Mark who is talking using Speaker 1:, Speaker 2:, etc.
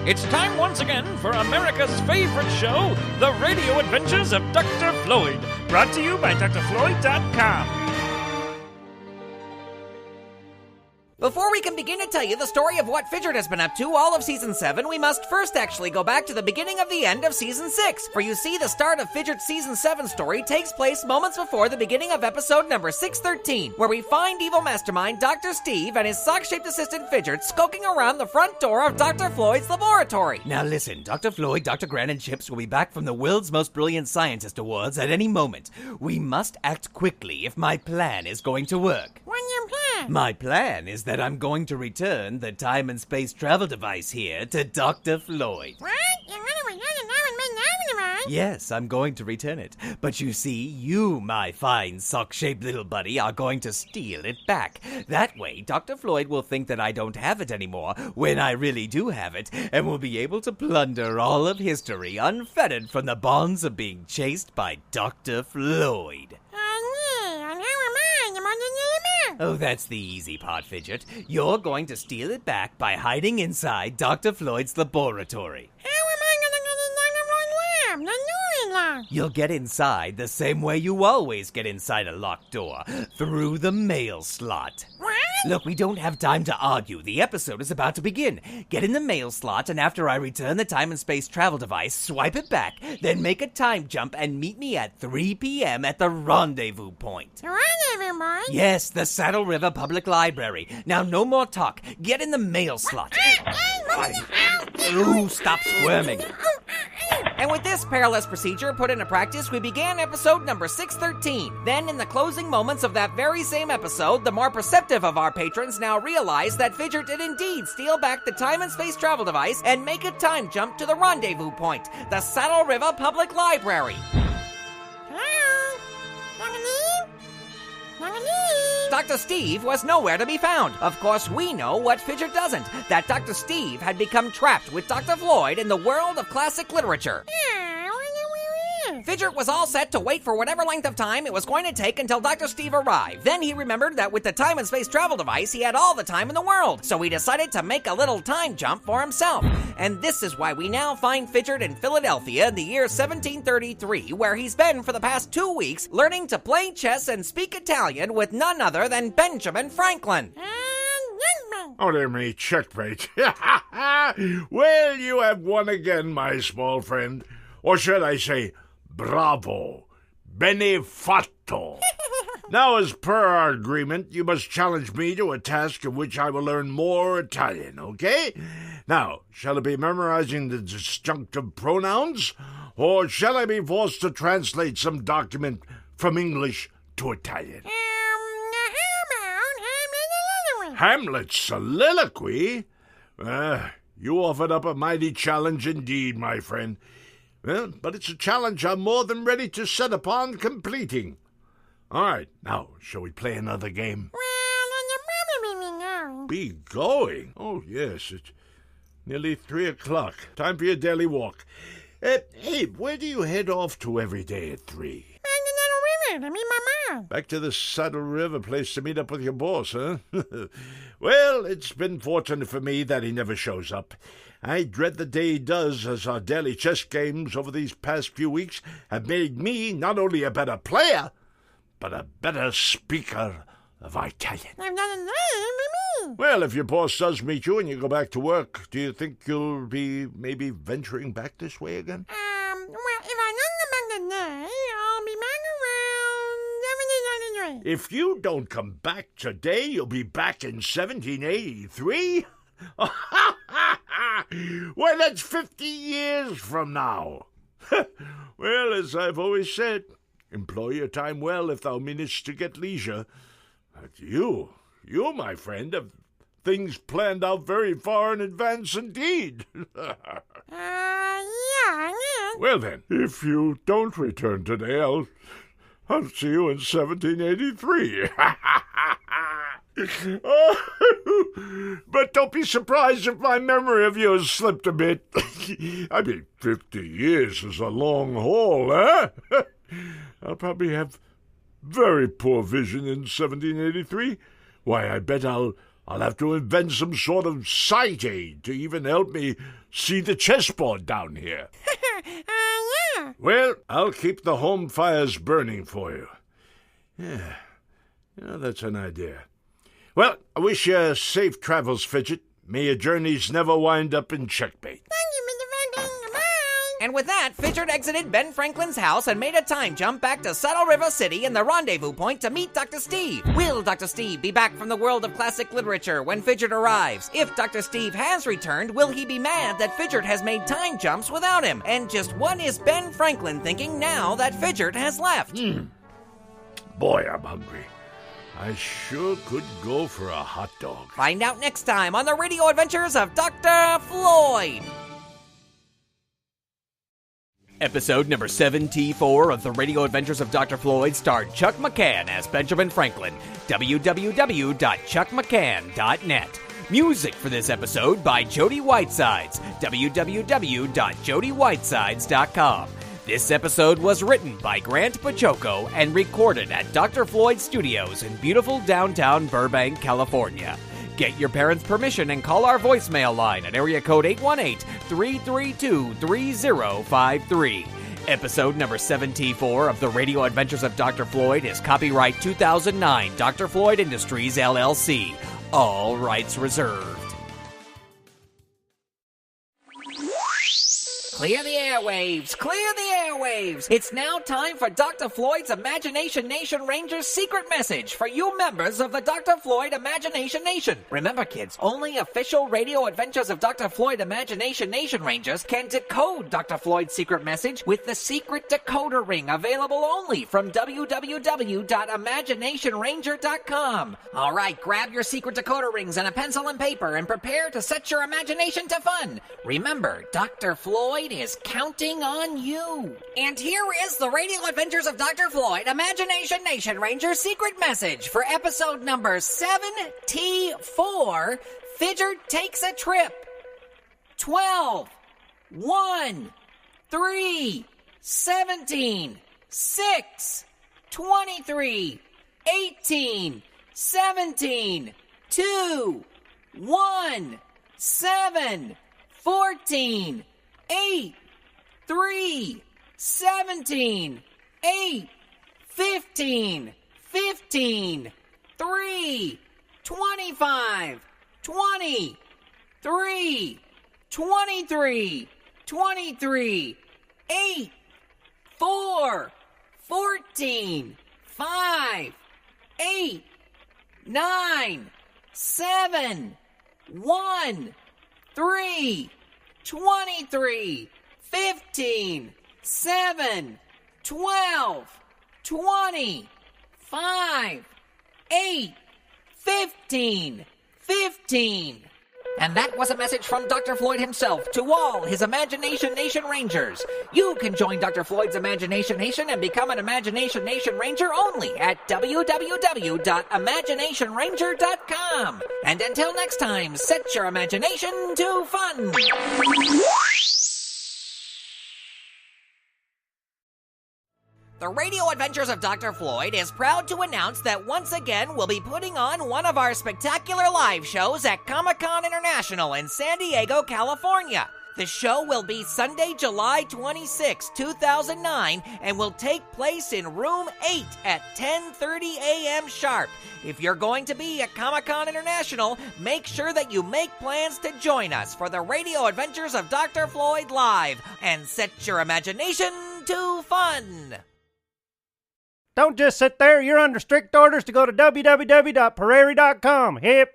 Speaker 1: It's time once again for America's favorite show, The Radio Adventures of Dr. Floyd, brought to you by drfloyd.com.
Speaker 2: Before we can begin to tell you the story of what Fidgert has been up to all of Season 7, we must first actually go back to the beginning of the end of Season 6. For you see, the start of Fidgert's Season 7 story takes place moments before the beginning of episode number 613, where we find evil mastermind Dr. Steve and his sock-shaped assistant Fidgert skulking around the front door of Dr. Floyd's laboratory.
Speaker 3: Now listen, Dr. Floyd, Dr. Gran, and Chips will be back from the World's Most Brilliant Scientist Awards at any moment. We must act quickly if my plan is going to work.
Speaker 4: What's your plan?
Speaker 3: My plan is that I'm going to return the time and space travel device here to Dr. Floyd.
Speaker 4: What? You're going to return the time and space travel device?
Speaker 3: Yes, I'm going to return it. But you see, you, my fine sock-shaped little buddy, are going to steal it back. That way, Dr. Floyd will think that I don't have it anymore when I really do have it, and will be able to plunder all of history unfettered from the bonds of being chased by Dr. Floyd. Oh, that's the easy part, Fidgert. You're going to steal it back by hiding inside Dr. Floyd's laboratory.
Speaker 4: How am I going to get in Dr. Floyd's lab? The door is locked.
Speaker 3: You'll get inside the same way you always get inside a locked door, through the mail slot.
Speaker 4: What?
Speaker 3: Look, we don't have time to argue. The episode is about to begin. Get in the mail slot, and after I return the time and space travel device, swipe it back, then make a time jump and meet me at 3 p.m. at the rendezvous point.
Speaker 4: The rendezvous point?
Speaker 3: Yes, the Saddle River Public Library. Now, no more talk. Get in the mail slot. Ooh, stop squirming.
Speaker 2: And with this perilous procedure put into practice, we began episode number 613. Then, in the closing moments of that very same episode, the more perceptive of our patrons now realize that Fidgert did indeed steal back the time and space travel device and make a time jump to the rendezvous point, the Saddle River Public Library.
Speaker 4: Hello?
Speaker 2: Dr. Steve was nowhere to be found. Of course, we know what Fidgert doesn't, that Dr. Steve had become trapped with Dr. Floyd in the world of classic literature. Fidgert was all set to wait for whatever length of time it was going to take until Dr. Steve arrived. Then he remembered that with the time and space travel device, he had all the time in the world. So he decided to make a little time jump for himself. And this is why we now find Fidgert in Philadelphia in the year 1733, where he's been for the past 2 weeks learning to play chess and speak Italian with none other than Benjamin Franklin.
Speaker 5: Oh, dear me, checkmate. Well, you have won again, my small friend. Or should I say, bravo, bene fatto. Now, as per our agreement, you must challenge me to a task in which I will learn more Italian, okay? Now, shall it be memorizing the disjunctive pronouns, or shall I be forced to translate some document from English to Italian? Hamlet's soliloquy? You offered up a mighty challenge indeed, my friend. Well, but it's a challenge I'm more than ready to set upon completing. All right, now, shall we play another game?
Speaker 4: Well, then you probably
Speaker 5: Be going? Oh, yes, it's nearly 3 o'clock. Time for your daily walk. Hey, where do you head off to every day at 3?
Speaker 4: to meet my mom.
Speaker 5: Back to the Saddle River place to meet up with your boss, huh? Well, it's been fortunate for me that he never shows up. I dread the day he does, as our daily chess games over these past few weeks have made me not only a better player, but a better speaker of Italian.
Speaker 4: I've done the same for me.
Speaker 5: Well, if your boss does meet you and you go back to work, do you think you'll be maybe venturing back this way again?
Speaker 4: Well, if I don't come back today, I'll be back around 1793.
Speaker 5: If you don't come back today, you'll be back in 1783? Well, that's 50 years from now. Well, as I've always said, employ your time well if thou meanest to get leisure. But you, my friend, have things planned out very far in advance indeed.
Speaker 4: Yeah.
Speaker 5: Well then, if you don't return today, I'll see you in 1783. But don't be surprised if my memory of you has slipped a bit. I mean, 50 years is a long haul, eh? I'll probably have very poor vision in 1783. Why, I bet I'll I'll have to invent some sort of sight aid to even help me see the chessboard down here.
Speaker 4: Yeah.
Speaker 5: Well, I'll keep the home fires burning for you. Yeah, that's an idea. Well, I wish you safe travels, Fidget. May your journeys never wind up in checkmate.
Speaker 4: Thank you, Mr. Franklin. Bye.
Speaker 2: And with that, Fidgert exited Ben Franklin's house and made a time jump back to Saddle River City and the rendezvous point to meet Dr. Steve. Will Dr. Steve be back from the world of classic literature when Fidgert arrives? If Dr. Steve has returned, will he be mad that Fidgert has made time jumps without him? And just what is Ben Franklin thinking now that Fidgert has left?
Speaker 5: Boy, I'm hungry. I sure could go for a hot dog.
Speaker 2: Find out next time on the Radio Adventures of Dr. Floyd.
Speaker 3: Episode number 74 of The Radio Adventures of Dr. Floyd starred Chuck McCann as Benjamin Franklin. www.chuckmccann.net. Music for this episode by Jody Whitesides. www.jodywhitesides.com. This episode was written by Grant Baciocco and recorded at Dr. Floyd Studios in beautiful downtown Burbank, California. Get your parents' permission and call our voicemail line at area code 818-332-3053. Episode number 74 of The Radio Adventures of Dr. Floyd is copyright 2009 Dr. Floyd Industries, LLC. All rights reserved.
Speaker 2: Clear the airwaves! Clear the airwaves! It's now time for Dr. Floyd's Imagination Nation Rangers secret message for you members of the Dr. Floyd Imagination Nation. Remember, kids, only official Radio Adventures of Dr. Floyd Imagination Nation Rangers can decode Dr. Floyd's secret message with the secret decoder ring, available only from www.imaginationranger.com. All right, grab your secret decoder rings and a pencil and paper and prepare to set your imagination to fun. Remember, Dr. Floyd is counting on you. And here is the Radio Adventures of Dr. Floyd Imagination Nation Ranger secret message for episode number 74, Fidgert Takes a Trip. 12, 1, 3, 17, 6, 23, 18, 17, 2, 1, 7, 14, 8, 3, 17, 8, 15, 15, 3, 25, 20, 3, 23, 23, 8, 4, 14, 5, 8, 9, 7, 1, 3, 23, 15, 7, 12, 20, 5, 8, 15, 15. And that was a message from Dr. Floyd himself to all his Imagination Nation Rangers. You can join Dr. Floyd's Imagination Nation and become an Imagination Nation Ranger only at www.imaginationranger.com. And until next time, set your imagination to fun. The Radio Adventures of Dr. Floyd is proud to announce that once again we'll be putting on one of our spectacular live shows at Comic-Con International in San Diego, California. The show will be Sunday, July 26, 2009, and will take place in Room 8 at 10:30 a.m. sharp. If you're going to be at Comic-Con International, make sure that you make plans to join us for the Radio Adventures of Dr. Floyd Live, and set your imagination to fun.
Speaker 6: Don't just sit there. You're under strict orders to go to www.prairie.com. Hip,